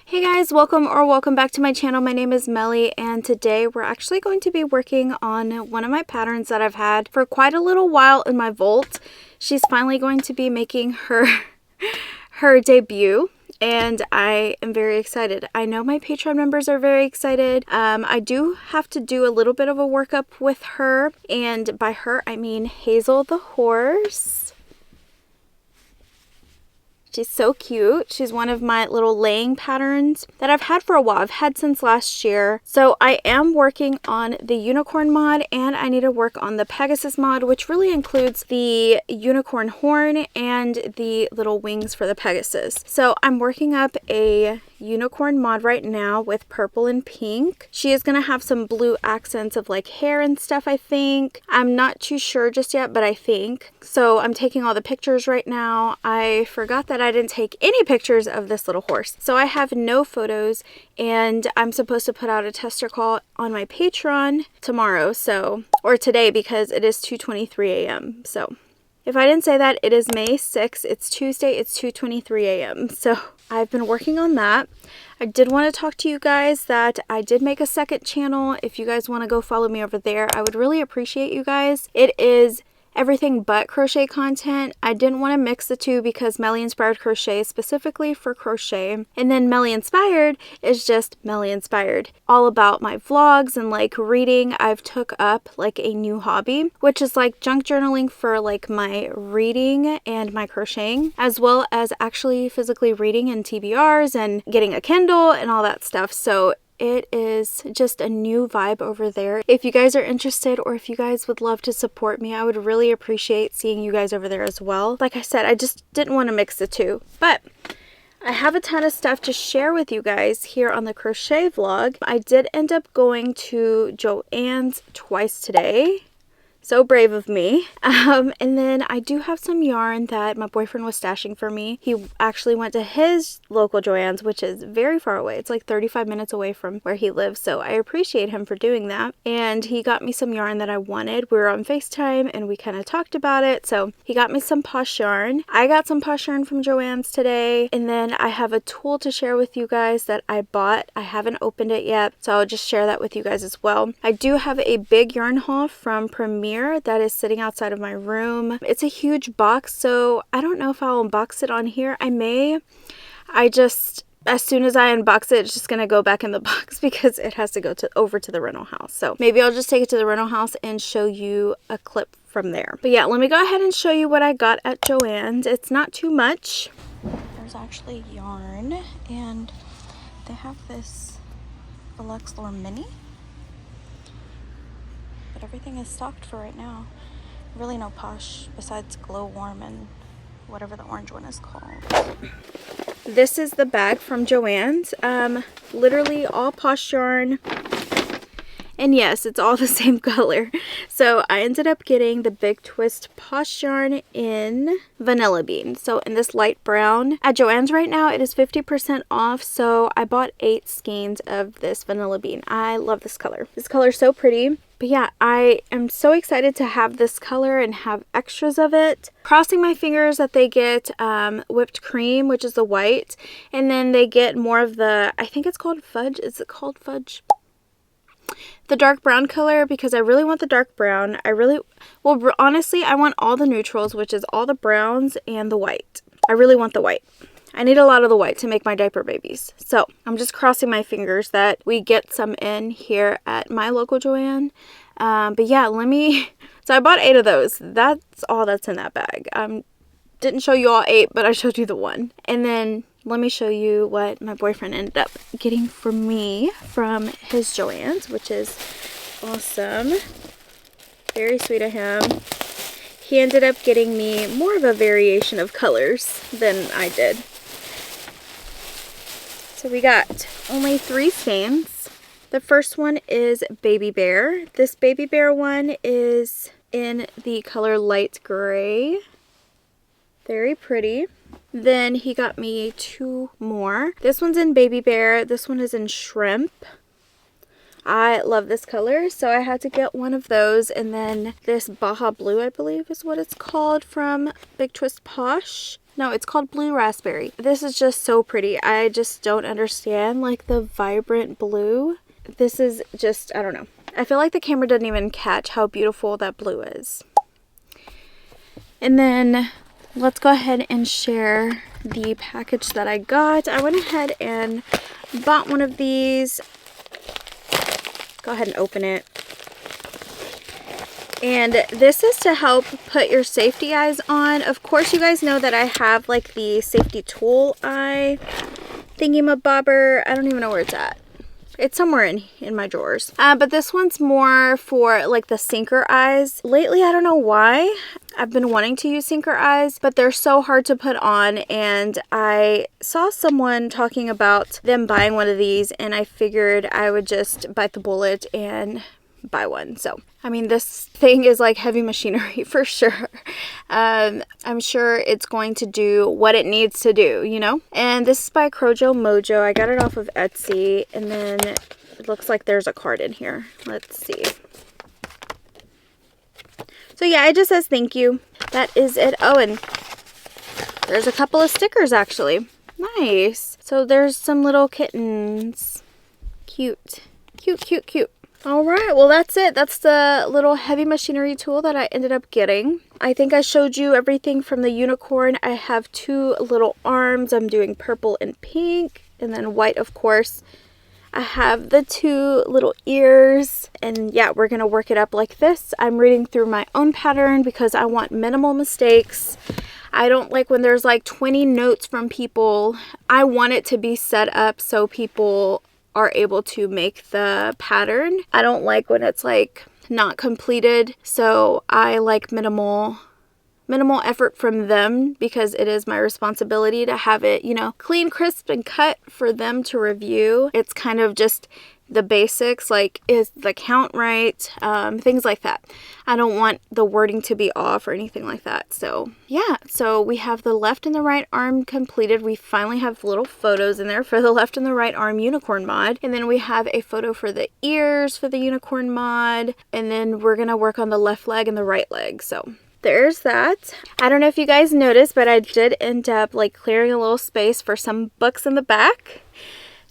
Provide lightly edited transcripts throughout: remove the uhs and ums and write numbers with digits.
Hey guys, welcome back to my channel. My name is Melly, and today we're actually going to be working on one of my patterns that I've had for quite a little while in my vault. She's finally going to be making her debut, and I am very excited. I know my Patreon members are very excited. I do have to do a little bit of a workup with her, and by her I mean Hazel the horse. She's so cute. She's one of my little laying patterns that I've had for a while. I've had since last year. So I am working on the unicorn mod, and I need to work on the Pegasus mod, which really includes the unicorn horn and the little wings for the Pegasus. So I'm working up a unicorn mod right now with purple and pink. She is going to have some blue accents of like hair and stuff, I think. I'm not too sure just yet, but I think. So I'm taking all the pictures right now. I forgot that I didn't take any pictures of this little horse. So I have no photos, and I'm supposed to put out a tester call on my Patreon tomorrow, or today, because it is 2:23 a.m. So if I didn't say that, it is May 6th. It's Tuesday. It's 2:23 a.m. So I've been working on that. I did want to talk to you guys that I did make a second channel. If you guys want to go follow me over there, I would really appreciate you guys. It is everything but crochet content. I didn't want to mix the two because MellyInspiredCrochet is specifically for crochet, and then Mellyinspired is just Mellyinspired, all about my vlogs and like reading. I've took up like a new hobby, which is like junk journaling for like my reading and my crocheting, as well as actually physically reading in TBRs and getting a Kindle and all that stuff. So it is just a new vibe over there. If you guys are interested, or if you guys would love to support me, I would really appreciate seeing you guys over there as well. Like I said, I just didn't want to mix the two, but I have a ton of stuff to share with you guys here on the crochet vlog. I did end up going to Joann's twice today. So brave of me. And then I do have some yarn that my boyfriend was stashing for me. He actually went to his local Joann's, which is very far away. It's like 35 minutes away from where he lives. So I appreciate him for doing that. And he got me some yarn that I wanted. We were on FaceTime and we kind of talked about it. So he got me some posh yarn. I got some posh yarn from Joann's today. And then I have a tool to share with you guys that I bought. I haven't opened it yet, so I'll just share that with you guys as well. I do have a big yarn haul from Premier that is sitting outside of my room. It's a huge box, so I don't know if I'll unbox it on here. I may. As soon as I unbox it, it's just gonna go back in the box because it has to go over to the rental house. So maybe I'll just take it to the rental house and show you a clip from there. But yeah, let me go ahead and show you what I got at Joann's. It's not too much. There's actually yarn, and they have this Deluxe Lore Mini. But everything is stocked for right now. Really no posh besides Glow Warm and whatever the orange one is called. This is the bag from Joann's. Literally all posh yarn. And yes, it's all the same color. So I ended up getting the Big Twist posh yarn in Vanilla Bean. So in this light brown. At Joann's right now, it is 50% off. So I bought 8 skeins of this Vanilla Bean. I love this color. This color is so pretty. But yeah, I am so excited to have this color and have extras of it. Crossing my fingers that they get whipped cream, which is the white. And then they get more of the, I think it's called fudge. Is it called fudge? The dark brown color, because I really want the dark brown. Honestly, I want all the neutrals, which is all the browns and the white. I really want the white. I need a lot of the white to make my diaper babies. So I'm just crossing my fingers that we get some in here at my local Joann. But yeah, so I bought 8 of those. That's all that's in that bag. Didn't show you all 8, but I showed you the one. And then let me show you what my boyfriend ended up getting for me from his Joann's, which is awesome. Very sweet of him. He ended up getting me more of a variation of colors than I did. So we got only 3 skeins. The first one is Baby Bear. This Baby Bear one is in the color light gray. Very pretty. Then he got me 2 more. This one's in Baby Bear. This one is in Shrimp. I love this color, so I had to get one of those. And then this Baja Blue, I believe is what it's called, from Big Twist Posh. No, it's called Blue Raspberry. This is just so pretty. I just don't understand like the vibrant blue. This is just, I don't know. I feel like the camera doesn't even catch how beautiful that blue is. And then let's go ahead and share the package that I got. I went ahead and bought one of these. Go ahead and open it. And this is to help put your safety eyes on. Of course, you guys know that I have like the safety tool eye thingy-mabobber. I don't even know where it's at. It's somewhere in my drawers. But this one's more for like the sinker eyes. Lately, I don't know why, I've been wanting to use sinker eyes, but they're so hard to put on. And I saw someone talking about them buying one of these, and I figured I would just bite the bullet and buy one. So I mean, this thing is like heavy machinery for sure. I'm sure it's going to do what it needs to do, you know. And this is by Crochet Mojo. I got it off of Etsy, and then it looks like there's a card in here. Let's see. So yeah, it just says thank you. That is it. Oh, and there's a couple of stickers actually. Nice. So there's some little kittens. Cute. Cute, cute, cute. Alright, well that's it. That's the little heavy machinery tool that I ended up getting. I think I showed you everything from the unicorn. I have two little arms. I'm doing purple and pink, and then white, of course. I have the two little ears, and yeah, we're going to work it up like this. I'm reading through my own pattern because I want minimal mistakes. I don't like when there's like 20 notes from people. I want it to be set up so people are able to make the pattern. I don't like when it's like not completed, so I like minimal effort from them because it is my responsibility to have it, you know, clean, crisp, and cut for them to review. It's kind of just the basics, like is the count right, things like that. I don't want the wording to be off or anything like that. So yeah, so we have the left and the right arm completed. We finally have little photos in there for the left and the right arm unicorn mod, and then we have a photo for the ears for the unicorn mod, and then we're gonna work on the left leg and the right leg. So there's that. I don't know if you guys noticed, but I did end up like clearing a little space for some books in the back.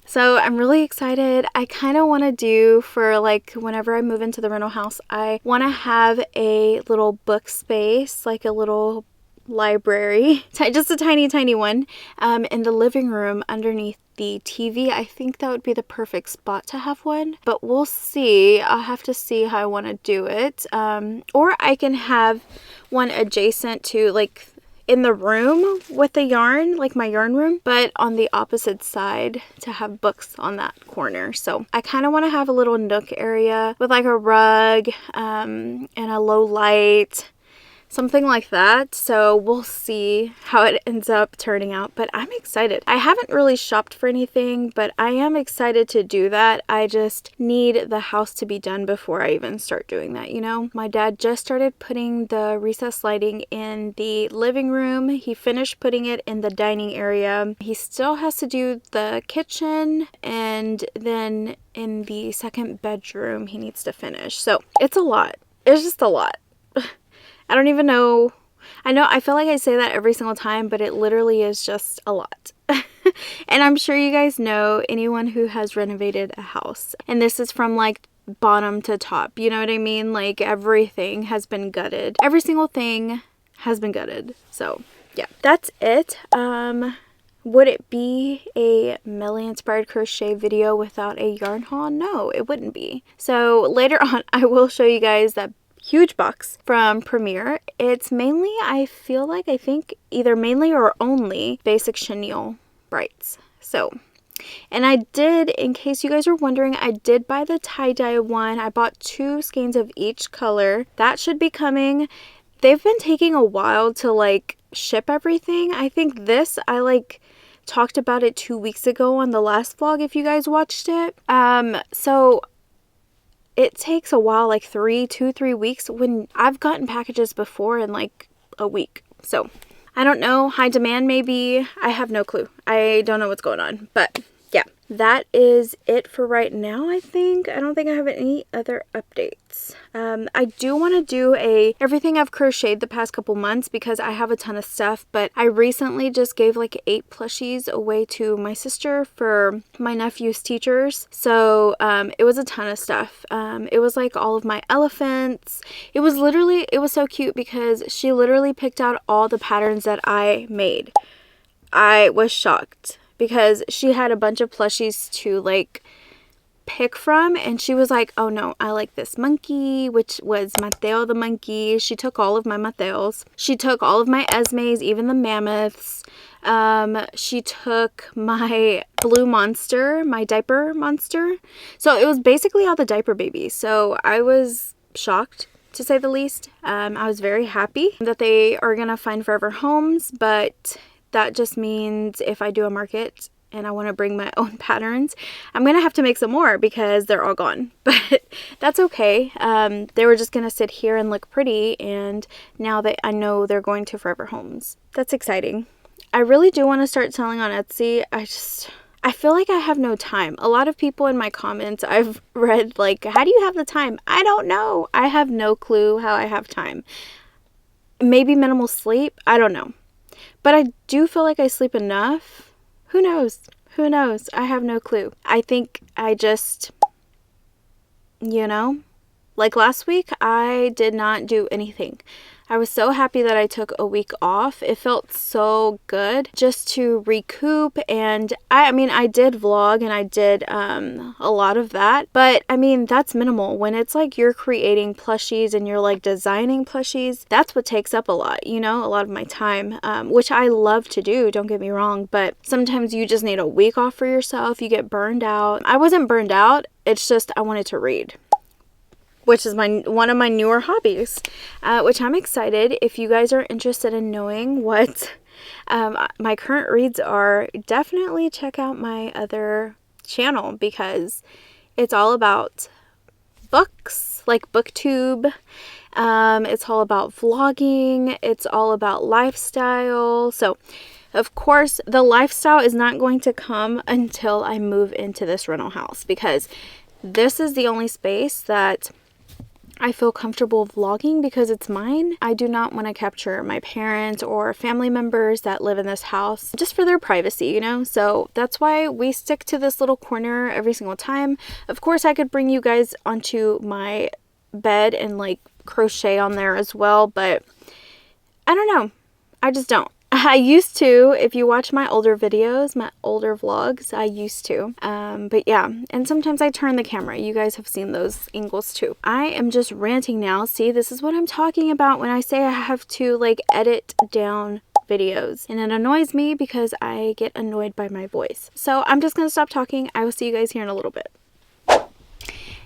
So I'm really excited. I kind of want to do for like whenever I move into the rental house, I want to have a little book space, like a little library, just a tiny one, in the living room underneath the TV. I think that would be the perfect spot to have one, but we'll see. I'll have to see how I want to do it. Or I can have one adjacent to like in the room with the yarn, like my yarn room, but on the opposite side to have books on that corner. So I kind of want to have a little nook area with like a rug and a low light, something like that. So we'll see how it ends up turning out, but I'm excited. I haven't really shopped for anything, but I am excited to do that. I just need the house to be done before I even start doing that, you know? My dad just started putting the recessed lighting in the living room. He finished putting it in the dining area. He still has to do the kitchen, and then in the second bedroom he needs to finish. So it's a lot. It's just a lot. I don't even know. I feel like I say that every single time, but it literally is just a lot. And I'm sure you guys know anyone who has renovated a house. And this is from like bottom to top. You know what I mean? Like everything has been gutted. Every single thing has been gutted. So yeah, that's it. Would it be a Melly Inspired Crochet video without a yarn haul? No, it wouldn't be. So later on, I will show you guys that huge box from Premier. It's mainly, I think either mainly or only basic chenille brights. So, and I did, in case you guys were wondering, I did buy the tie-dye one. I bought 2 skeins of each color. That should be coming. They've been taking a while to like ship everything. I think this, I like talked about it 2 weeks ago on the last vlog if you guys watched it. So it takes a while, like 2-3 weeks, when I've gotten packages before in like a week. So I don't know, high demand maybe. I have no clue. I don't know what's going on, but yeah. that is it for right now, I think. I don't think I have any other updates. I do want to do everything I've crocheted the past couple months because I have a ton of stuff, but I recently just gave like 8 plushies away to my sister for my nephew's teachers. So it was a ton of stuff. It was like all of my elephants. It was so cute because she literally picked out all the patterns that I made. I was shocked because she had a bunch of plushies to like pick from, and she was like, oh no, I like this monkey, which was Mateo the monkey. She took all of my Mateos. She took all of my Esmes, even the mammoths. She took my blue monster, my diaper monster. So it was basically all the diaper babies. So I was shocked, to say the least. I was very happy that they are gonna find forever homes, but that just means if I do a market and I want to bring my own patterns, I'm going to have to make some more because they're all gone. But that's okay. They were just going to sit here and look pretty, and now that I know they're going to forever homes. That's exciting. I really do want to start selling on Etsy. I feel like I have no time. A lot of people in my comments I've read like, how do you have the time? I don't know. I have no clue how I have time. Maybe minimal sleep. I don't know. But I do feel like I sleep enough. Who knows? Who knows? I have no clue. I think I just, like last week, I did not do anything. I was so happy that I took a week off. It felt so good just to recoup. And I did vlog and I did a lot of that. But that's minimal. When it's like you're creating plushies and you're like designing plushies, that's what takes up a lot of my time, which I love to do. Don't get me wrong. But sometimes you just need a week off for yourself. You get burned out. I wasn't burned out. It's just I wanted to read, which is one of my newer hobbies, which I'm excited. If you guys are interested in knowing what my current reads are, definitely check out my other channel because it's all about books, like BookTube. It's all about vlogging. It's all about lifestyle. So, of course, the lifestyle is not going to come until I move into this rental house because this is the only space that I feel comfortable vlogging because it's mine. I do not want to capture my parents or family members that live in this house just for their privacy, So that's why we stick to this little corner every single time. Of course, I could bring you guys onto my bed and like crochet on there as well, but I don't know. I just don't. I used to, if you watch my older videos, my older vlogs, I used to. But yeah, and sometimes I turn the camera. You guys have seen those angles too. I am just ranting now. See, this is what I'm talking about when I say I have to like edit down videos. And it annoys me because I get annoyed by my voice. So I'm just going to stop talking. I will see you guys here in a little bit.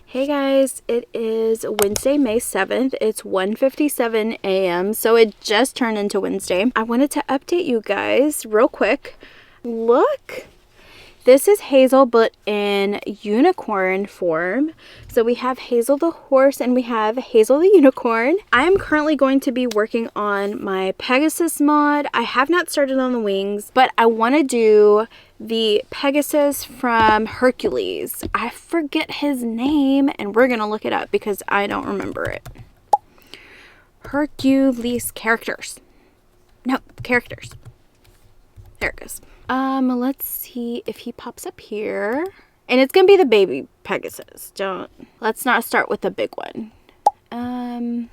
Hey guys, it is Wednesday, May 7th. It's 1:57 a.m. So it just turned into Wednesday. I wanted to update you guys real quick. Look, this is Hazel, but in unicorn form. So we have Hazel the horse and we have Hazel the unicorn. I am currently going to be working on my Pegasus mod. I have not started on the wings, but I want to do the Pegasus from Hercules. I forget his name and we're gonna look it up because I don't remember it. Hercules characters. No, characters. There it goes. Let's see if he pops up here. And it's gonna be the baby Pegasus. Let's not start with the big one. Well,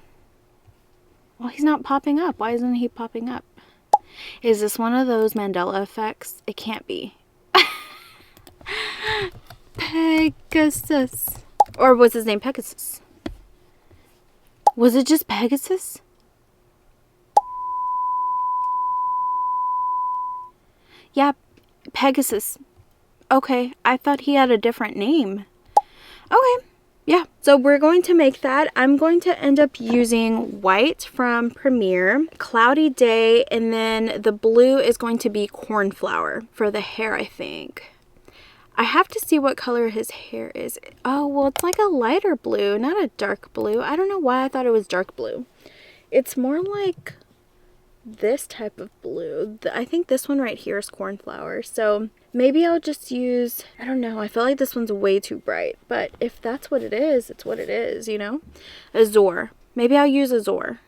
he's not popping up. Why isn't he popping up? Is this one of those Mandela effects? It can't be. Pegasus. Or was his name Pegasus? Was it just Pegasus? Yeah, Pegasus. Okay, I thought he had a different name. Okay, yeah. So we're going to make that. I'm going to end up using white from Premiere, Cloudy Day, and then the blue is going to be cornflower for the hair, I think. I have to see what color his hair is. Oh, well, it's like a lighter blue, not a dark blue. I don't know why I thought it was dark blue. It's more like this type of blue. I think this one right here is cornflower. So Maybe I'll just use, I don't know, I feel like this one's way too bright, but if that's what it is, it's what it is, you know? Azure. Maybe I'll use Azure.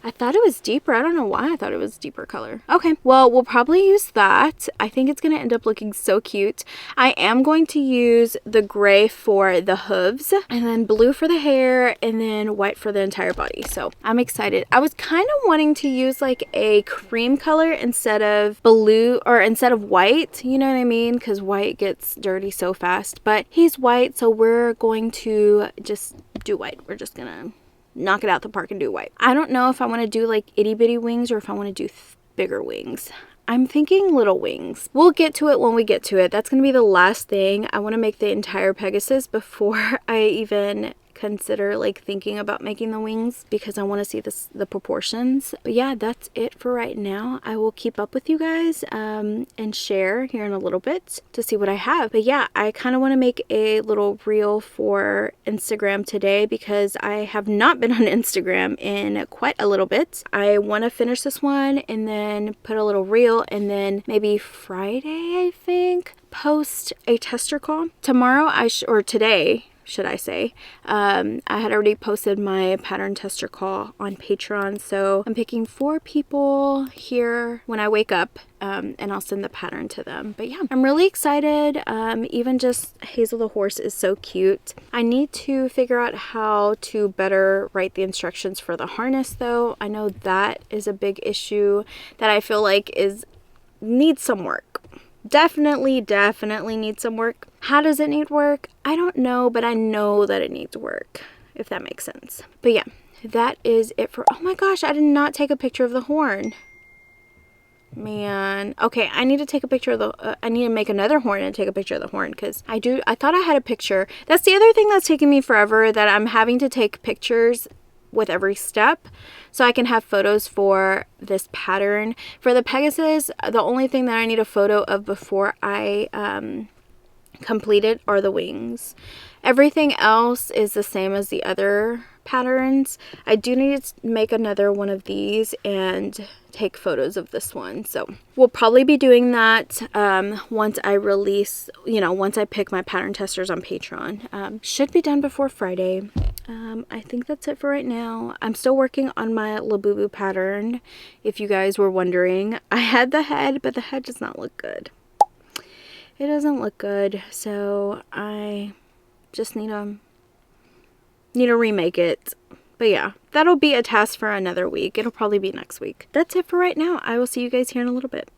I thought it was deeper. I don't know why I thought it was deeper color. Okay, well, we'll probably use that. I think it's going to end up looking so cute. I am going to use the gray for the hooves, and then blue for the hair, and then white for the entire body. So I'm excited. I was kind of wanting to use like a cream color instead of blue, or instead of white, you know what I mean? Because white gets dirty so fast, but he's white, so we're going to just do white. We're just gonna knock it out the park and do white. I don't know if I want to do like itty bitty wings or if I want to do bigger wings. I'm thinking little wings. We'll get to it when we get to it. That's going to be the last thing. I want to make the entire Pegasus before I even consider like thinking about making the wings, because I want to see the proportions. But yeah, that's it for right now. I will keep up with you guys and share here in a little bit to see what I have. But yeah, I kind of want to make a little reel for Instagram today because I have not been on Instagram in quite a little bit. I want to finish this one and then put a little reel, and then maybe Friday, I think, post a tester call. Tomorrow or today, should I say, I had already posted my pattern tester call on Patreon, so I'm picking 4 people here when I wake up, and I'll send the pattern to them. But yeah, I'm really excited. Even just Hazel the horse is so cute. I need to figure out how to better write the instructions for the harness though. I know that is a big issue that I feel like needs some work. Definitely needs some work. How does it need work? I don't know, but I know that it needs work, if that makes sense. But yeah, that is it for, oh my gosh, I did not take a picture of the horn. Man. Okay, I need to take a picture of the, I need to make another horn and take a picture of the horn, because I thought I had a picture. That's the other thing that's taking me forever, that I'm having to take pictures with every step so I can have photos for this pattern. For the Pegasus, the only thing that I need a photo of before I complete it are the wings. Everything else is the same as the other patterns. I do need to make another one of these and take photos of this one, so we'll probably be doing that once I release, once I pick my pattern testers on Patreon. Should be done before Friday. I think that's it for right now. I'm still working on my Laboo pattern, if you guys were wondering. I had the head, but the head does not look good. It doesn't look good, so I just need to remake it. But yeah, that'll be a task for another week. It'll probably be next week. That's it for right now. I will see you guys here in a little bit.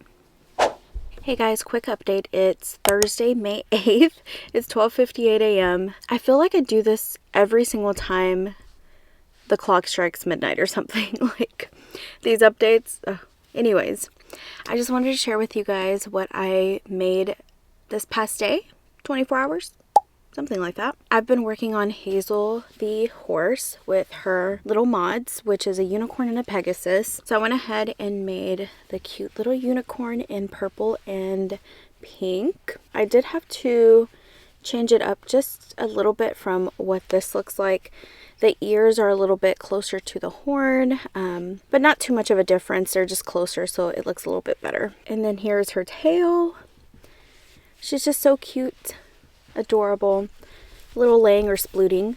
Hey guys, quick update. It's Thursday, May 8th. It's 12:58 a.m. I feel like I do this every single time the clock strikes midnight or something. Like these updates. Ugh. Anyways, I just wanted to share with you guys what I made this past day. 24 hours. Something like that. I've been working on Hazel the horse with her little mods, which is a unicorn and a Pegasus. So I went ahead and made the cute little unicorn in purple and pink. I did have to change it up just a little bit from what this looks like. The ears are a little bit closer to the horn, but not too much of a difference. They're just closer, so it looks a little bit better. And then here's her tail. She's just so cute. Adorable. Little laying or splooting.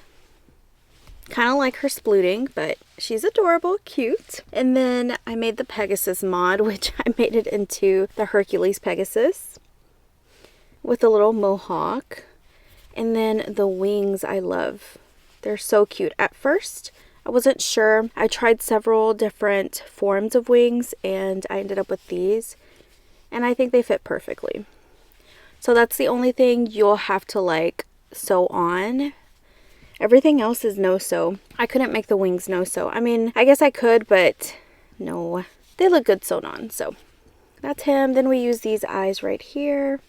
Kind of like her splooting, but she's adorable, cute. And then I made the Pegasus mod, which I made it into the Hercules Pegasus with a little mohawk. And then the wings I love. They're so cute. At first, I wasn't sure. I tried several different forms of wings and I ended up with these. And I think they fit perfectly. So that's the only thing you'll have to like sew on. Everything else is no sew. I couldn't make the wings no sew. I mean, I guess I could, but no. They look good sewn on, so that's him. Then we use these eyes right here.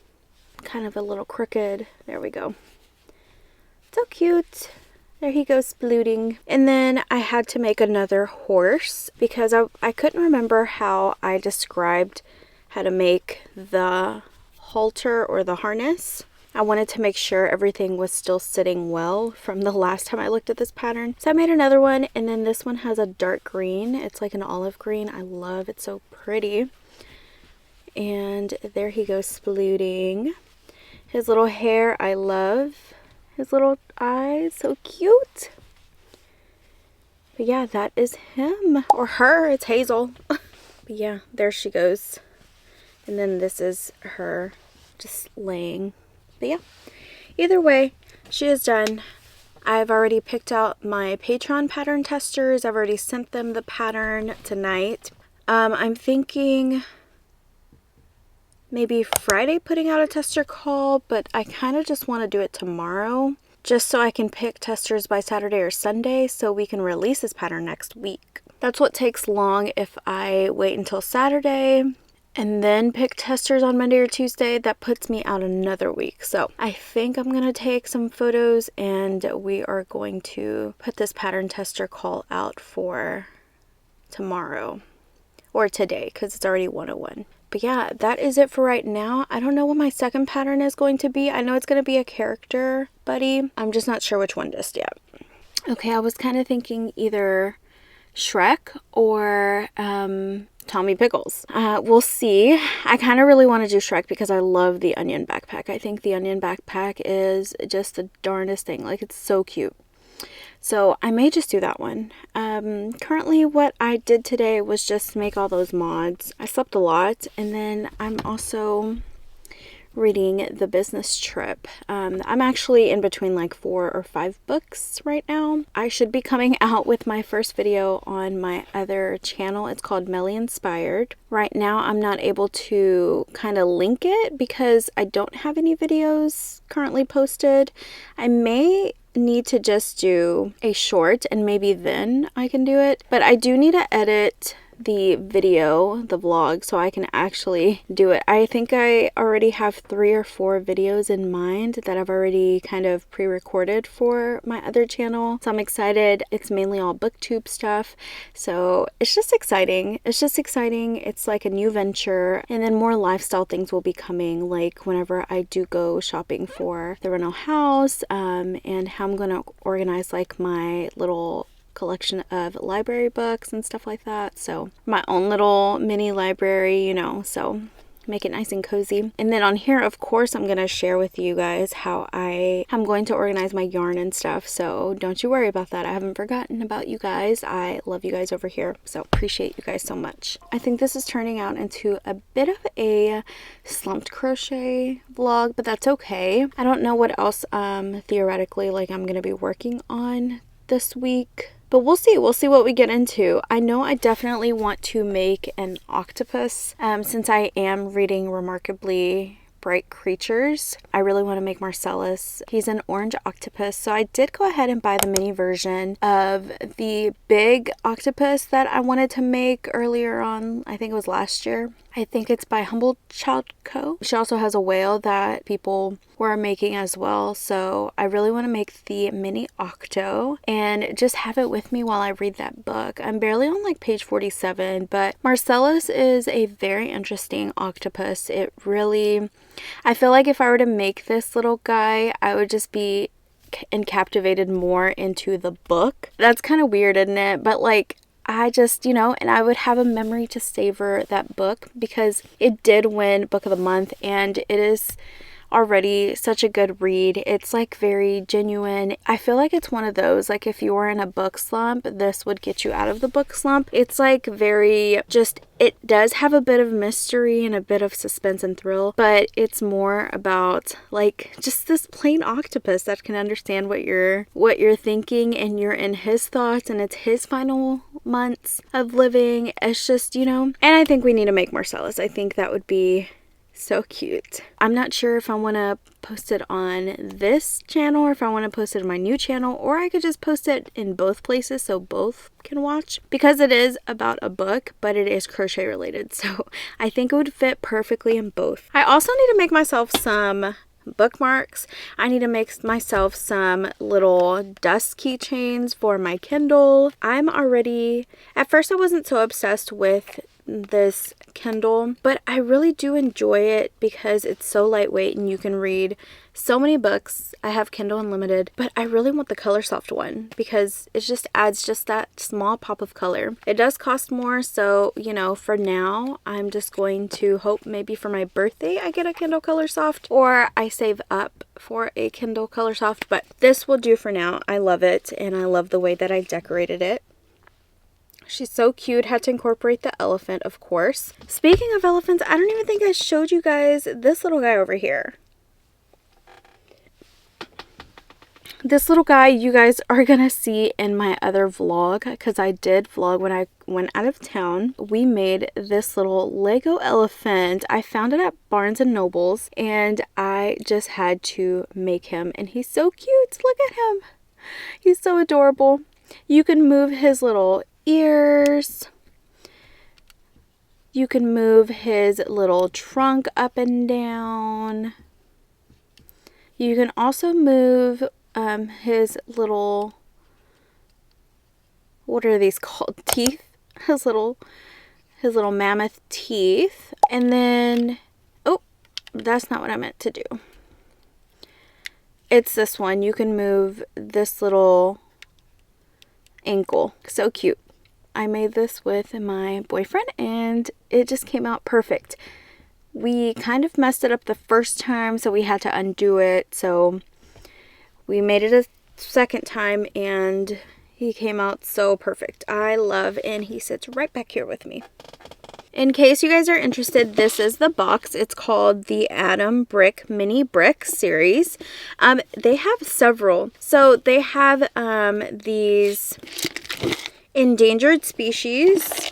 Kind of a little crooked. There we go. So cute. There he goes splooting. And then I had to make another horse because I couldn't remember how I described how to make the halter or the harness. I wanted to make sure everything was still sitting well from the last time I looked at this pattern. So I made another one, and then this one has a dark green. It's like an olive green. I love it, so pretty. And there he goes splooting. His little hair, I love. His little eyes, so cute. But yeah, that is him. Or her, it's Hazel. But yeah, there she goes. And then this is her just laying. But yeah, either way, she is done. I've already picked out my Patreon pattern testers. I've already sent them the pattern tonight. I'm thinking maybe Friday putting out a tester call, but I kind of just want to do it tomorrow, just so I can pick testers by Saturday or Sunday so we can release this pattern next week. That's what takes long if I wait until Saturday and then pick testers on Monday or Tuesday. That puts me out another week. So I think I'm going to take some photos and we are going to put this pattern tester call out for tomorrow or today because it's already 101. But yeah, that is it for right now. I don't know what my second pattern is going to be. I know it's going to be a character buddy. I'm just not sure which one just yet. Okay, I was kind of thinking either Shrek or Tommy Pickles. We'll see. I kind of really want to do Shrek because I love the onion backpack. I think the onion backpack is just the darndest thing. Like, it's so cute. So I may just do that one. Currently what I did today was just make all those mods. I slept a lot, and then I'm also reading The Business Trip. I'm actually in between like 4 or 5 books right now. I should be coming out with my first video on my other channel. It's called Mellyinspired. Right now I'm not able to kind of link it because I don't have any videos currently posted. I may need to just do a short and maybe then I can do it, but I do need to edit the video, the vlog, so I can actually do it. I think I already have 3 or 4 videos in mind that I've already kind of pre-recorded for my other channel, so I'm excited. It's mainly all booktube stuff, so it's just exciting. It's like a new venture, and then more lifestyle things will be coming, like whenever I do go shopping for the rental house, and how I'm gonna organize like my little collection of library books and stuff like that. So my own little mini library, you know, so make it nice and cozy. And then on here, of course, I'm gonna share with you guys how I'm going to organize my yarn and stuff, so don't you worry about that. I haven't forgotten about you guys. I love you guys over here, so appreciate you guys so much. I think this is turning out into a bit of a slumped crochet vlog, but that's okay. I don't know what else theoretically like I'm gonna be working on this week, but we'll see what we get into. I know I definitely want to make an octopus, since I am reading Remarkably Bright Creatures. I really want to make Marcellus. He's an orange octopus, so I did go ahead and buy the mini version of the big octopus that I wanted to make earlier on. I think it was last year. I think it's by Humble Child Co. She also has a whale that people were making as well, so I really want to make the mini octo and just have it with me while I read that book. I'm barely on like page 47, but Marcellus is a very interesting octopus. It really, I feel like if I were to make this little guy, I would just be captivated more into the book. That's kind of weird, isn't it? But like, I just, you know, and I would have a memory to savor that book because it did win Book of the Month, and it is already such a good read. It's like very genuine. I feel like it's one of those, like if you were in a book slump, this would get you out of the book slump. It's like very just, it does have a bit of mystery and a bit of suspense and thrill, but it's more about like just this plain octopus that can understand what you're thinking, and you're in his thoughts, and it's his final months of living. It's just, you know, and I think we need to make Marcellus. I think that would be so cute. I'm not sure if I want to post it on this channel or if I want to post it on my new channel, or I could just post it in both places so both can watch, because it is about a book, but it is crochet related, so I think it would fit perfectly in both. I also need to make myself some bookmarks. I need to make myself some little dust keychains for my Kindle. I'm already, at first I wasn't so obsessed with this Kindle, but I really do enjoy it because it's so lightweight and you can read so many books. I have Kindle Unlimited, but I really want the color soft one because it just adds just that small pop of color. It does cost more, so you know, for now I'm just going to hope maybe for my birthday I get a Kindle Color Soft, or I save up for a Kindle Color Soft, but this will do for now. I love it, and I love the way that I decorated it. She's so cute. Had to incorporate the elephant, of course. Speaking of elephants, I don't even think I showed you guys this little guy over here. This little guy you guys are gonna see in my other vlog, because I did vlog when I went out of town. We made this little Lego elephant. I found it at Barnes and Nobles, and I just had to make him, and he's so cute. Look at him. He's so adorable. You can move his little ears. You can move his little trunk up and down. You can also move his little, what are these called? Teeth. His little mammoth teeth. And then, oh, that's not what I meant to do. It's this one. You can move this little ankle. So cute. I made this with my boyfriend and it just came out perfect. We kind of messed it up the first time, so we had to undo it. So we made it a second time and he came out so perfect. I love, and he sits right back here with me. In case you guys are interested, this is the box. It's called the Atom Brick Mini Brick series. They have several. So they have these endangered species.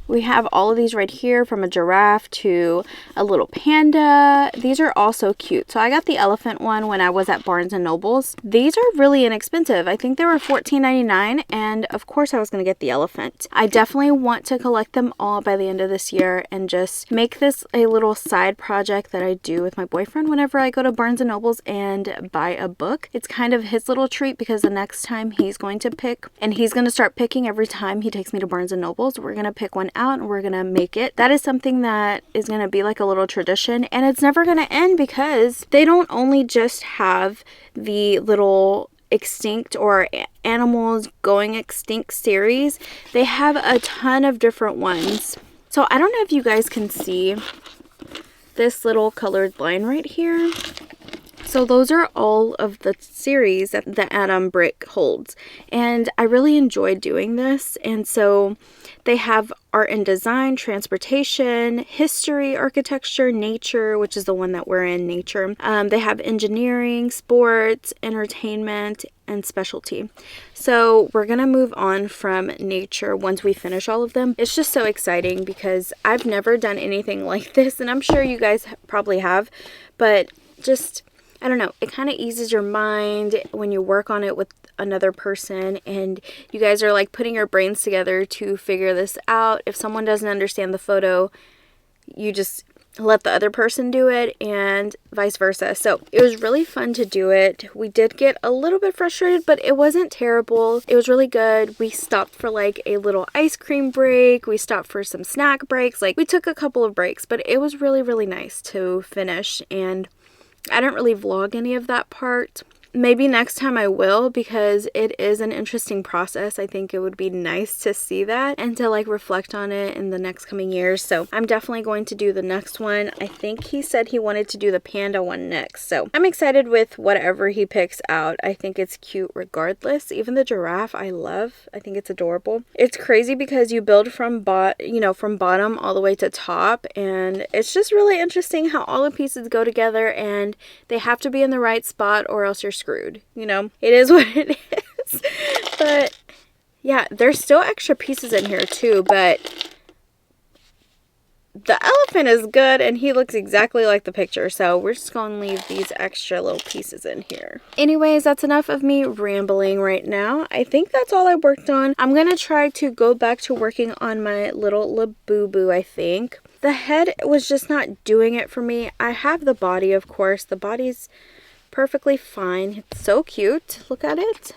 We have all of these right here, from a giraffe to a little panda. These are all so cute. So I got the elephant one when I was at Barnes and Nobles. These are really inexpensive. I think they were $14.99, and of course I was going to get the elephant. I definitely want to collect them all by the end of this year and just make this a little side project that I do with my boyfriend whenever I go to Barnes and Nobles and buy a book. It's kind of his little treat because the next time he's going to pick, and he's going to start picking every time he takes me to Barnes and Nobles. We're going to pick one out and we're gonna make it. That is something that is gonna be like a little tradition, and it's never gonna end because they don't only just have the little extinct or animals going extinct series. They have a ton of different ones. So I don't know if you guys can see this little colored line right here. So those are all of the series that the Atom Brick holds, and I really enjoy doing this. And so they have art and design, transportation, history, architecture, nature, which is the one that we're in, nature. They have engineering, sports, entertainment, and specialty. So we're gonna move on from nature once we finish all of them. It's just so exciting because I've never done anything like this, and I'm sure you guys probably have, but just, I don't know, it kind of eases your mind when you work on it with another person and you guys are like putting your brains together to figure this out. If someone doesn't understand the photo, you just let the other person do it, and vice versa. So it was really fun to do it. We did get a little bit frustrated, but it wasn't terrible. It was really good. We stopped for like a little ice cream break. We stopped for some snack breaks. Like, we took a couple of breaks, but it was really, really nice to finish. And I didn't really vlog any of that part. Maybe next time I will, because it is an interesting process. I think it would be nice to see that and to like reflect on it in the next coming years. So I'm definitely going to do the next one. I think he said he wanted to do the panda one next. So I'm excited with whatever he picks out. I think it's cute regardless. Even the giraffe I love. I think it's adorable. It's crazy because you build from bottom all the way to top, and it's just really interesting how all the pieces go together, and they have to be in the right spot or else you're screwed. You know, it is what it is. But yeah, there's still extra pieces in here too, but the elephant is good and he looks exactly like the picture, so we're just gonna leave these extra little pieces in here. Anyways, that's enough of me rambling right now. I think that's all I worked on. I'm gonna try to go back to working on my little Laboo. I think the head was just not doing it for me. I have the body, of course. The body's perfectly fine. It's so cute. Look at it.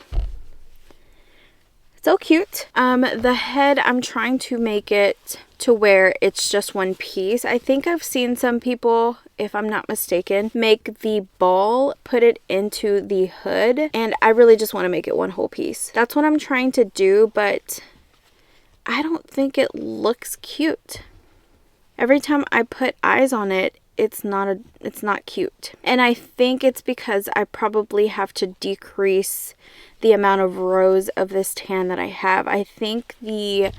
It's Still cute. The head, I'm trying to make it to where it's just one piece. I think I've seen some people, if I'm not mistaken, make the ball, put it into the hood, and I really just want to make it one whole piece. That's what I'm trying to do, but I don't think it looks cute. Every time I put eyes on it, it's not cute. And I think it's because I probably have to decrease the amount of rows of this tan that I have. I think the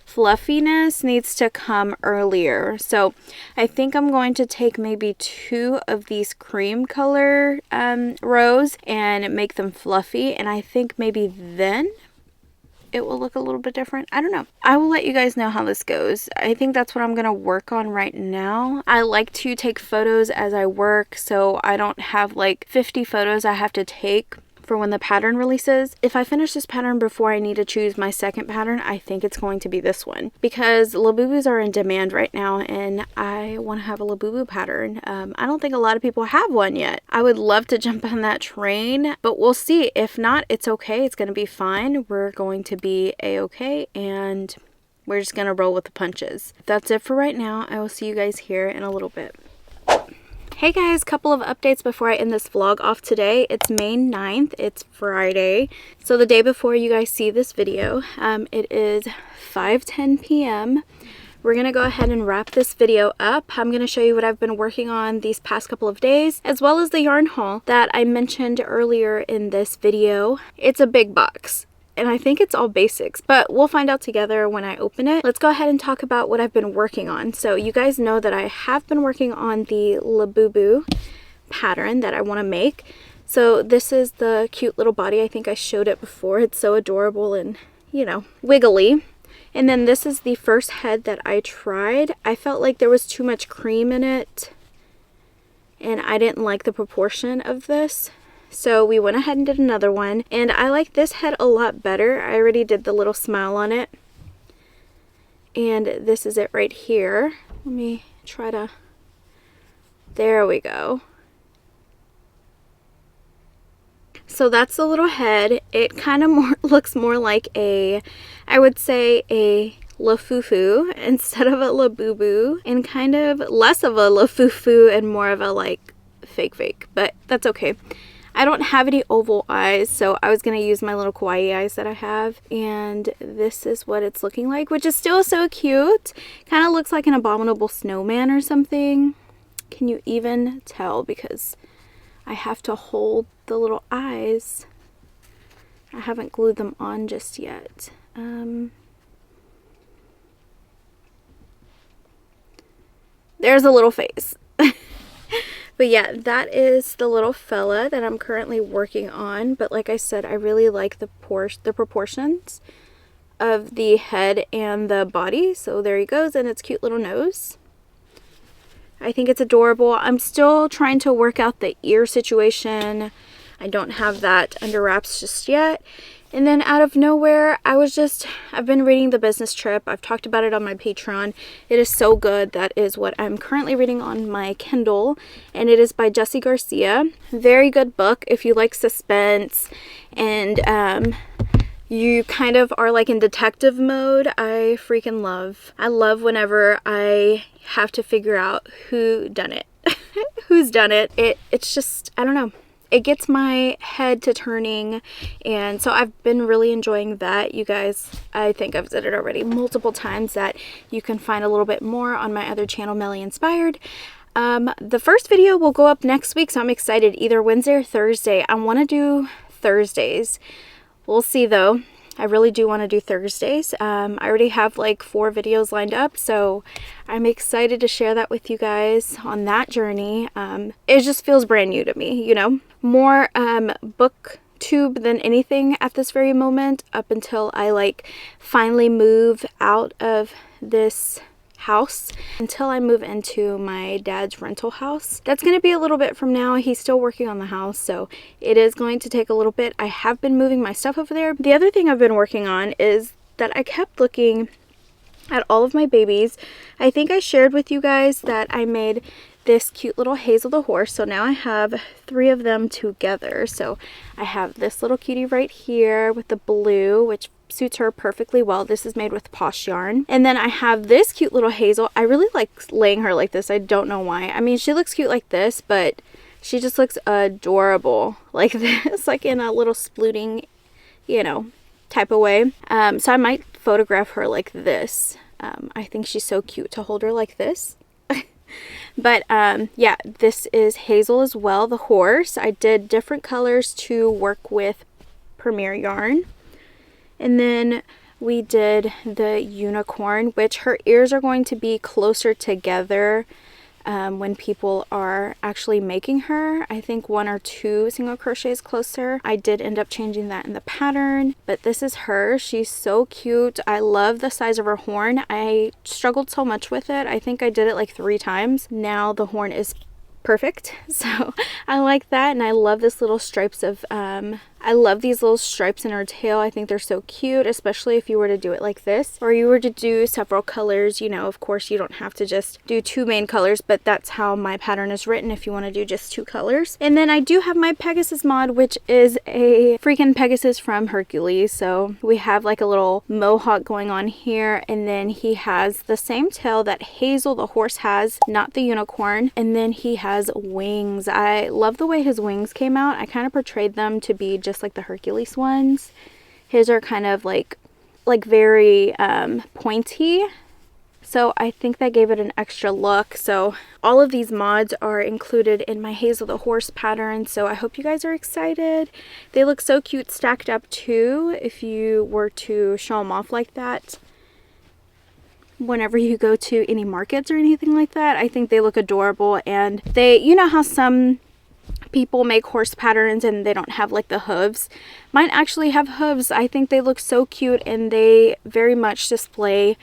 fluffiness needs to come earlier. So I think I'm going to take maybe 2 of these cream color rows and make them fluffy. And I think maybe then it will look a little bit different. I don't know. I will let you guys know how this goes. I think that's what I'm going to work on right now. I like to take photos as I work, so I don't have like 50 photos I have to take for when the pattern releases. If I finish this pattern before I need to choose my second pattern, I think it's going to be this one, because Laboobos are in demand right now and I want to have a Laboo pattern. I don't think a lot of people have one yet. I would love to jump on that train, but we'll see. If not, it's okay. It's going to be fine. We're going to be a-okay, and we're just going to roll with the punches. That's it for right now. I will see you guys here in a little bit. Hey guys, couple of updates before I end this vlog off today. It's May 9th, it's Friday, so the day before you guys see this video. It is 5:10 p.m. We're gonna go ahead and wrap this video up. I'm gonna show you what I've been working on these past couple of days, as well as the yarn haul that I mentioned earlier in this video. It's a big box, and I think it's all basics, but we'll find out together when I open it. Let's go ahead and talk about what I've been working on. So you guys know that I have been working on the Laboo pattern that I want to make. So this is the cute little body. I think I showed it before. It's so adorable and, you know, wiggly. And then this is the first head that I tried. I felt like there was too much cream in it, and I didn't like the proportion of this. So we went ahead and did another one, and I like this head a lot better. I already did the little smile on it, and this is it right here. Let me try to, there we go. So that's the little head. It kind of looks more like a, I would say a Lafufu instead of a Laboo, and kind of less of a Lafufu and more of a like fake, but that's okay. I don't have any oval eyes, so I was going to use my little kawaii eyes that I have, and this is what it's looking like, which is still so cute. Kind of looks like an abominable snowman or something. Can you even tell? Because I have to hold the little eyes. I haven't glued them on just yet. There's a little face. But yeah, that is the little fella that I'm currently working on. But like I said, I really like the proportions of the head and the body. So there he goes, and its cute little nose. I think it's adorable. I'm still trying to work out the ear situation. I don't have that under wraps just yet. And then out of nowhere, I've been reading The Business Trip. I've talked about it on my Patreon. It is so good. That is what I'm currently reading on my Kindle. And it is by Jessie Garcia. Very good book if you like suspense and you kind of are like in detective mode. I freaking love. I love whenever I have to figure out who done it. Who's done it. It's just, I don't know. It gets my head to turning, and so I've been really enjoying that. You guys, I think I've said it already multiple times that you can find a little bit more on my other channel, Mellyinspired. The first video will go up next week, so I'm excited. Either Wednesday or Thursday. I want to do Thursdays. We'll see though. I really do want to do Thursdays. I already have like 4 videos lined up, so I'm excited to share that with you guys on that journey. It just feels brand new to me, you know, more booktube than anything at this very moment, up until I like finally move out of this house, until I move into my dad's rental house. That's going to be a little bit from now. He's still working on the house, so it is going to take a little bit. I have been moving my stuff over there. The other thing I've been working on is that I kept looking at all of my babies. I think I shared with you guys that I made this cute little Hazel the horse, so now I have 3 of them together. So I have this little cutie right here with the blue, which suits her perfectly well. This is made with Posh yarn. And then I have this cute little Hazel. I really like laying her like this. I don't know why. I mean, she looks cute like this, but she just looks adorable like this, like in a little splooting, you know, type of way. So I might photograph her like this. I think she's so cute to hold her like this. But yeah, this is Hazel as well, the horse. I did different colors to work with Premier yarn. And then we did the unicorn, which her ears are going to be closer together when people are actually making her. I think 1 or 2 single crochets closer. I did end up changing that in the pattern, but this is her. She's so cute. I love the size of her horn. I struggled so much with it. I think I did it like 3 times. Now the horn is perfect, so I like that. And I love this little stripes of I love these little stripes in her tail. I think they're so cute, especially if you were to do it like this, or you were to do several colors. You know, of course you don't have to just do 2 main colors, but that's how my pattern is written if you want to do just 2 colors. And then I do have my Pegasus mod, which is a freaking Pegasus from Hercules. So we have like a little mohawk going on here, and then he has the same tail that Hazel the horse has, not the unicorn, and then he has wings. I love the way his wings came out. I kind of portrayed them to be just like the Hercules ones. His are kind of like very pointy, so I think that gave it an extra look. So all of these mods are included in my Hazel the horse pattern, so I hope you guys are excited. They look so cute stacked up too, if you were to show them off like that whenever you go to any markets or anything like that. I think they look adorable. And they, you know how some people make horse patterns and they don't have like the hooves? Mine actually have hooves. I think they look so cute, and they very much display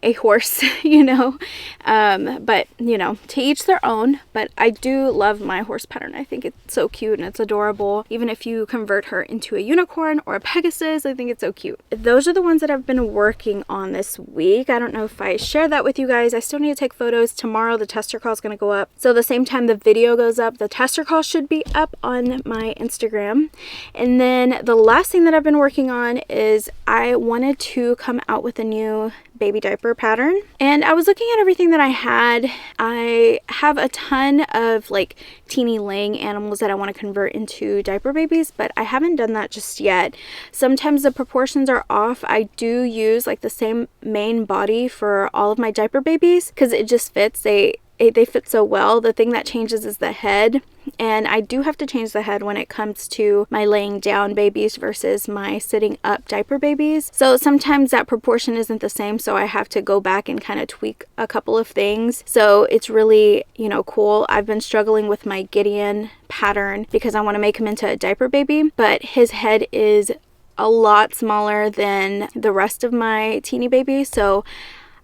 a horse, you know. But you know, to each their own. But I do love my horse pattern. I think it's so cute and it's adorable. Even if you convert her into a unicorn or a Pegasus, I think it's so cute. Those are the ones that I've been working on this week. I don't know if I shared that with you guys. I still need to take photos. Tomorrow the tester call is going to go up, so the same time the video goes up, the tester call should be up on my Instagram. And then the last thing that I've been working on is I wanted to come out with a new baby diaper pattern, and I was looking at everything that I had. I have a ton of like teeny laying animals that I want to convert into diaper babies, but I haven't done that just yet. Sometimes the proportions are off. I do use like the same main body for all of my diaper babies because it just fits. They fit so well. The thing that changes is the head, and I do have to change the head when it comes to my laying down babies versus my sitting up diaper babies. So sometimes that proportion isn't the same, so I have to go back and kind of tweak a couple of things. So it's really, you know, cool. I've been struggling with my Gideon pattern because I want to make him into a diaper baby, but his head is a lot smaller than the rest of my teeny babies, so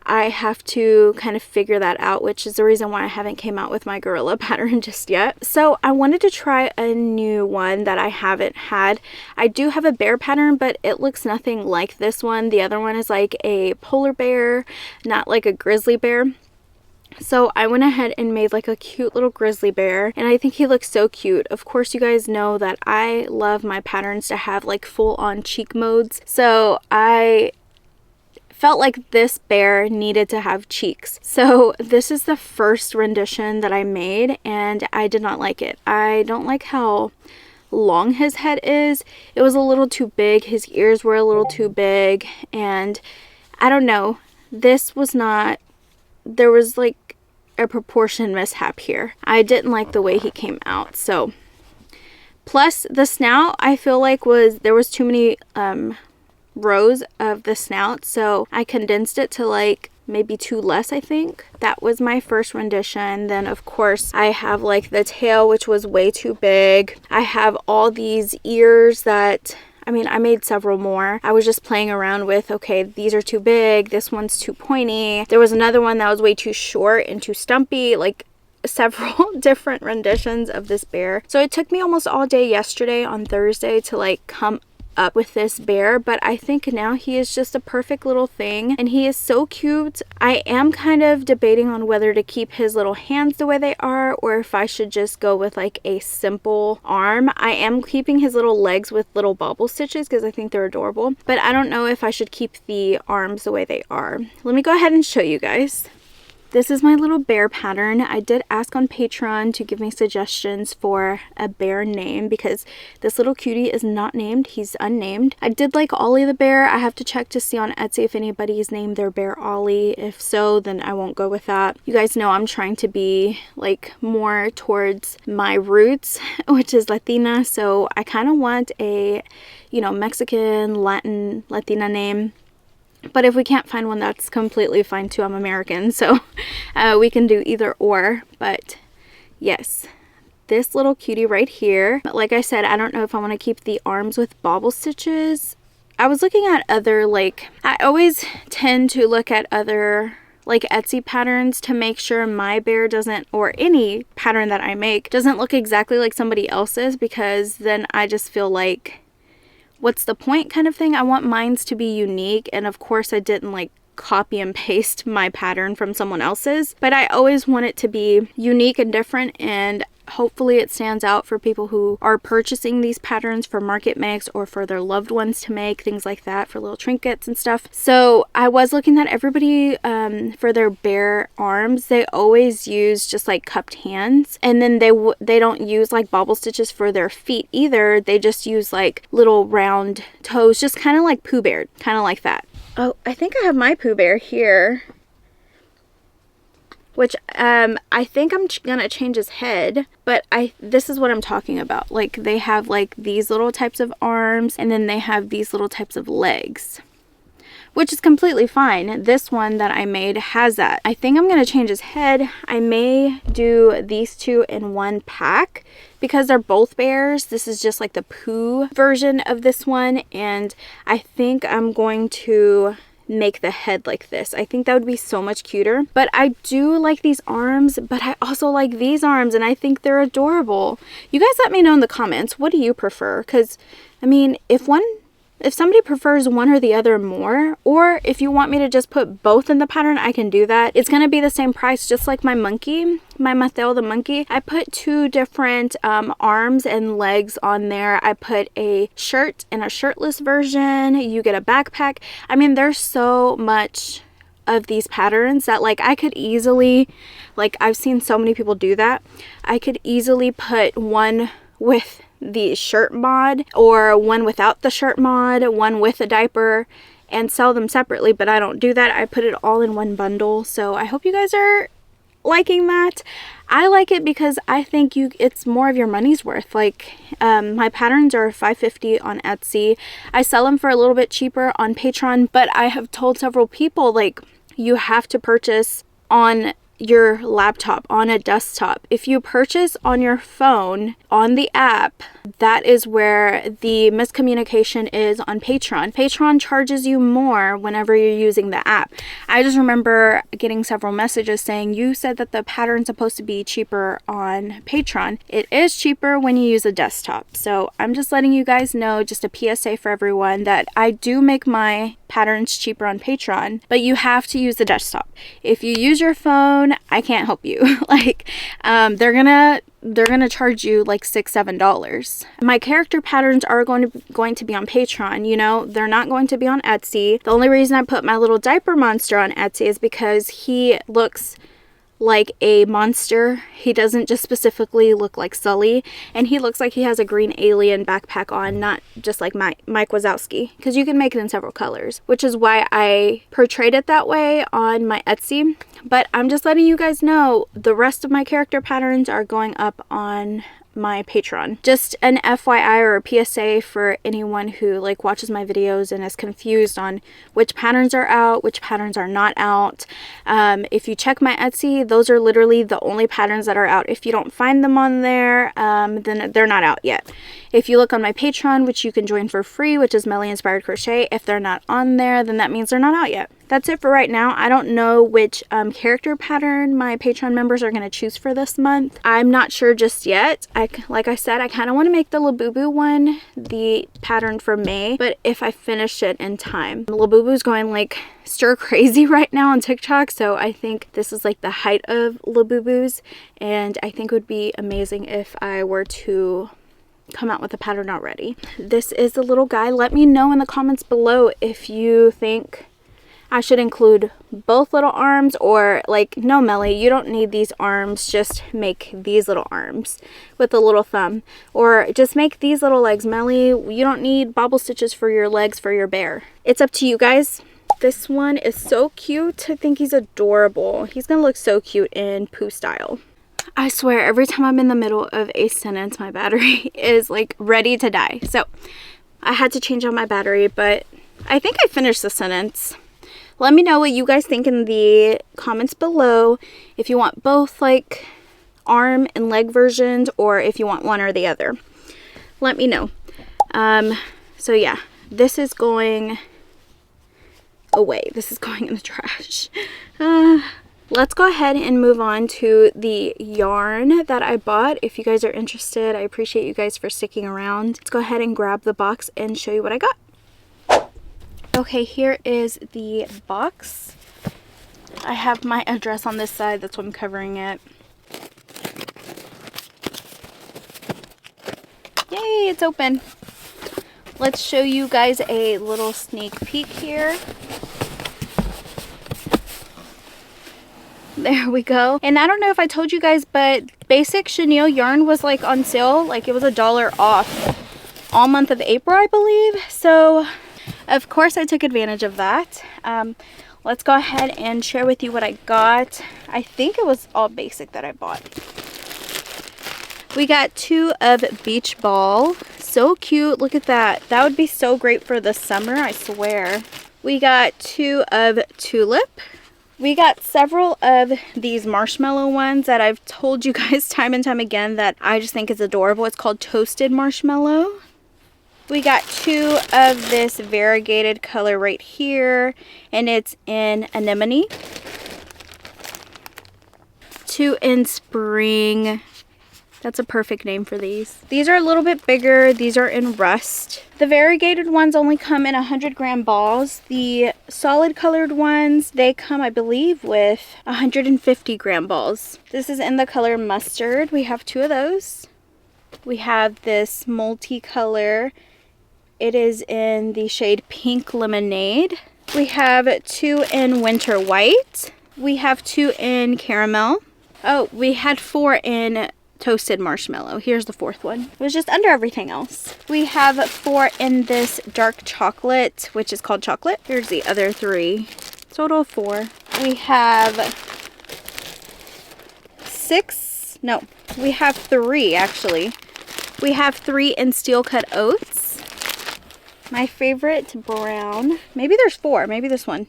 I have to kind of figure that out, which is the reason why I haven't came out with my gorilla pattern just yet. So I wanted to try a new one that I haven't had. I do have a bear pattern, but it looks nothing like this one. The other one is like a polar bear, not like a grizzly bear. So I went ahead and made like a cute little grizzly bear, and I think he looks so cute. Of course, you guys know that I love my patterns to have like full on cheek modes. So I felt like this bear needed to have cheeks. So this is the first rendition that I made, and I did not like it. I don't like how long his head is. It was a little too big. His ears were a little too big, and I don't know. This was not, there was like a proportion mishap here. I didn't like the way he came out. So plus the snout, I feel like there was too many rows of the snout, so I condensed it to like maybe 2 less, I think. That was my first rendition. Then of course I have like the tail, which was way too big. I have all these ears that, I mean, I made several more. I was just playing around with, okay, these are too big, this one's too pointy. There was another one that was way too short and too stumpy, like several different renditions of this bear. So it took me almost all day yesterday on Thursday to like come up with this bear, but I think now he is just a perfect little thing, and he is so cute. I am kind of debating on whether to keep his little hands the way they are or if I should just go with like a simple arm. I am keeping his little legs with little bobble stitches because I think they're adorable, but I don't know if I should keep the arms the way they are. Let me go ahead and show you guys. This is my little bear pattern. I did ask on Patreon to give me suggestions for a bear name because this little cutie is not named. He's unnamed. I did like Ollie the bear. I have to check to see on Etsy if anybody's named their bear Ollie. If so, then I won't go with that. You guys know I'm trying to be like more towards my roots, which is Latina. So I kind of want a, you know, Mexican, Latin, Latina name. But if we can't find one, that's completely fine too. I'm American, so we can do either or. But yes, this little cutie right here. Like I said, I don't know if I want to keep the arms with bobble stitches. I was looking at other, like, I always tend to look at other like Etsy patterns to make sure my bear doesn't, or any pattern that I make, doesn't look exactly like somebody else's, because then I just feel like, what's the point kind of thing? I want mine to be unique, and of course I didn't like copy and paste my pattern from someone else's, but I always want it to be unique and different, and hopefully it stands out for people who are purchasing these patterns for market makes or for their loved ones to make, things like that, for little trinkets and stuff. So I was looking at everybody for their bear arms, they always use just like cupped hands, and then they don't use like bobble stitches for their feet either. They just use like little round toes, just kind of like Pooh Bear, kind of like that. Oh, I think I have my Pooh Bear here, which I think I'm gonna change his head, but this is what I'm talking about. Like, they have like these little types of arms, and then they have these little types of legs, which is completely fine. This one that I made has that. I think I'm gonna change his head. I may do these two in one pack because they're both bears. This is just like the Pooh version of this one, and I think I'm going to make the head like this. I think that would be so much cuter. But I do like these arms, but I also like these arms, and I think they're adorable. You guys let me know in the comments, what do you prefer? Because I mean, if somebody prefers one or the other more, or if you want me to just put both in the pattern, I can do that. It's gonna be the same price, just like my monkey, my Mateo the monkey. I put two different arms and legs on there. I put a shirt and a shirtless version. You get a backpack. I mean, there's so much of these patterns that like I could easily, like I've seen so many people do that. I could easily put one with the shirt mod, or one without the shirt mod, one with a diaper, and sell them separately, but I don't do that. I put it all in one bundle. So I hope you guys are liking that. I like it because I think it's more of your money's worth. Like my patterns are $5.50 on Etsy. I sell them for a little bit cheaper on Patreon, but I have told several people, like, you have to purchase on your laptop, on a desktop. If you purchase on your phone, on the app, that is where the miscommunication is on Patreon. Patreon charges you more whenever you're using the app. I just remember getting several messages saying, you said that the pattern's supposed to be cheaper on Patreon. It is cheaper when you use a desktop. So I'm just letting you guys know, just a PSA for everyone, that I do make my patterns cheaper on Patreon, but you have to use the desktop. If you use your phone, I can't help you. Like they're gonna charge you like $6-7. My character patterns are going to be on Patreon. You know, they're not going to be on Etsy. The only reason I put my little diaper monster on Etsy is because he looks like a monster. He doesn't just specifically look like Sully, and he looks like he has a green alien backpack on, not just like Mike Wazowski, because you can make it in several colors, which is why I portrayed it that way on my Etsy. But I'm just letting you guys know, the rest of my character patterns are going up on my Patreon. Just an FYI or a PSA for anyone who like watches my videos and is confused on which patterns are out, which patterns are not out. If you check my Etsy, those are literally the only patterns that are out. If you don't find them on there, then they're not out yet. If you look on my Patreon, which you can join for free, which is MellyInspiredCrochet, if they're not on there, then that means they're not out yet. that's it for right now. I don't know which character pattern my Patreon members are going to choose for this month. I'm not sure just yet. Like I said, I kind of want to make the Laboo one the pattern for May, but if I finish it in time. Laboo's going like stir crazy right now on TikTok, so I think this is like the height of Laboo's, and I think it would be amazing if I were to come out with a pattern already. This is the little guy. Let me know in the comments below if you think I should include both little arms, or like, no Melly, you don't need these arms, just make these little arms with a little thumb, or just make these little legs. Melly, you don't need bobble stitches for your legs for your bear. It's up to you guys. This one is so cute. I think he's adorable. He's gonna look so cute in Pooh style. I swear, every time I'm in the middle of a sentence, my battery is like ready to die. So I had to change out my battery, but I think I finished the sentence. Let me know what you guys think in the comments below. If you want both like arm and leg versions, or if you want one or the other. Let me know. So yeah, this is going away. This is going in the trash. Let's go ahead and move on to the yarn that I bought. If you guys are interested, I appreciate you guys for sticking around. Let's go ahead and grab the box and show you what I got. Okay, here is the box. I have my address on this side, that's why I'm covering it. Yay, it's open. Let's show you guys a little sneak peek here. There we go. And I don't know if I told you guys, but basic chenille yarn was like on sale. Like it was $1 off all month of April, I believe. So of course I took advantage of that. Let's go ahead and share with you what I got. I think it was all basic that I bought. We got 2 of Beach Ball. So cute. Look at that. That would be so great for the summer, I swear. We got 2 of Tulip. We got several of these marshmallow ones that I've told you guys time and time again that I just think is adorable. It's called Toasted Marshmallow. We got 2 of this variegated color right here, and it's in Anemone. 2 in Spring. That's a perfect name for these. These are a little bit bigger. These are in Rust. The variegated ones only come in 100-gram balls. The solid colored ones, they come, I believe, with 150-gram balls. This is in the color Mustard. We have 2 of those. We have this multicolor. It is in the shade Pink Lemonade. We have 2 in Winter White. We have 2 in Caramel. Oh, we had 4 in Toasted Marshmallow. Here's the 4th one. It was just under everything else. We have 4 in this dark chocolate, which is called Chocolate. Here's the other 3. Total of 4. We have 6. No, we have 3 actually. We have 3 in Steel Cut Oats. My favorite brown. Maybe there's 4. Maybe this one.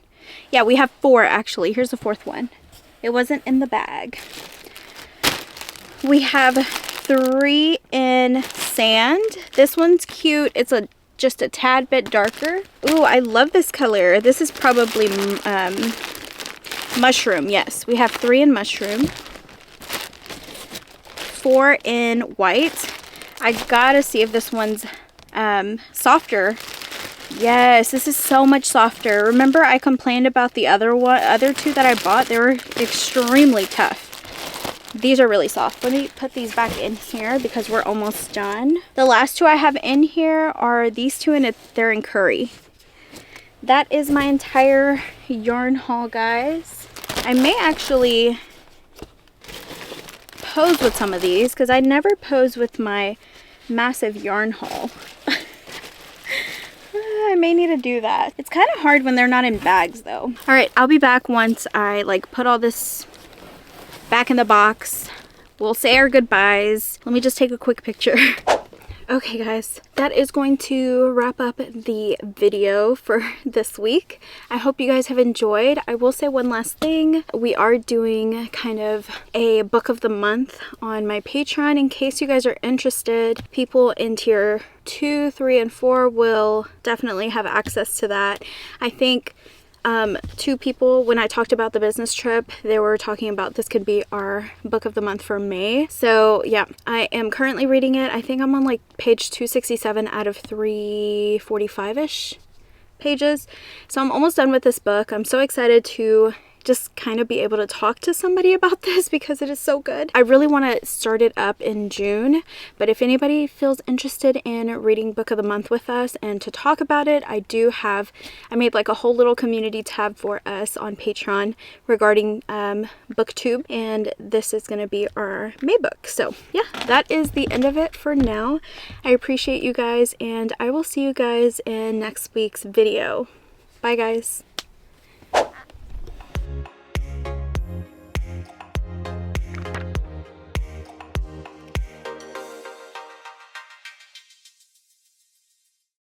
Yeah, we have 4 actually. Here's the 4th one. It wasn't in the bag. We have 3 in Sand. This one's cute. It's just a tad bit darker. Ooh, I love this color. This is probably Mushroom. Yes, we have 3 in Mushroom. 4 in White. I gotta see if this one's softer. Yes, this is so much softer. Remember I complained about the other 2 that I bought? They were extremely tough. These are really soft. Let me put these back in here because we're almost done. The last 2 I have in here are these 2, and they're in Curry. That is my entire yarn haul, guys. I may actually pose with some of these because I never pose with my massive yarn haul. I may need to do that. It's kind of hard when they're not in bags though. All right, I'll be back once I like put all this back in the box. We'll say our goodbyes. Let me just take a quick picture. Okay guys, that is going to wrap up the video for this week. I hope you guys have enjoyed. I will say one last thing. We are doing kind of a book of the month on my Patreon in case you guys are interested. People in tier 2, 3, and 4 will definitely have access to that. I think two people, when I talked about the business trip, they were talking about this could be our book of the month for May. So yeah, I am currently reading it. I think I'm on like page 267 out of 345-ish pages. So I'm almost done with this book. I'm so excited to just kind of be able to talk to somebody about this because it is so good. I really want to start it up in June, but if anybody feels interested in reading book of the month with us and to talk about it, I made like a whole little community tab for us on Patreon regarding booktube, and this is going to be our May book. So yeah, that is the end of it for now. I appreciate you guys, and I will see you guys in next week's video. Bye guys.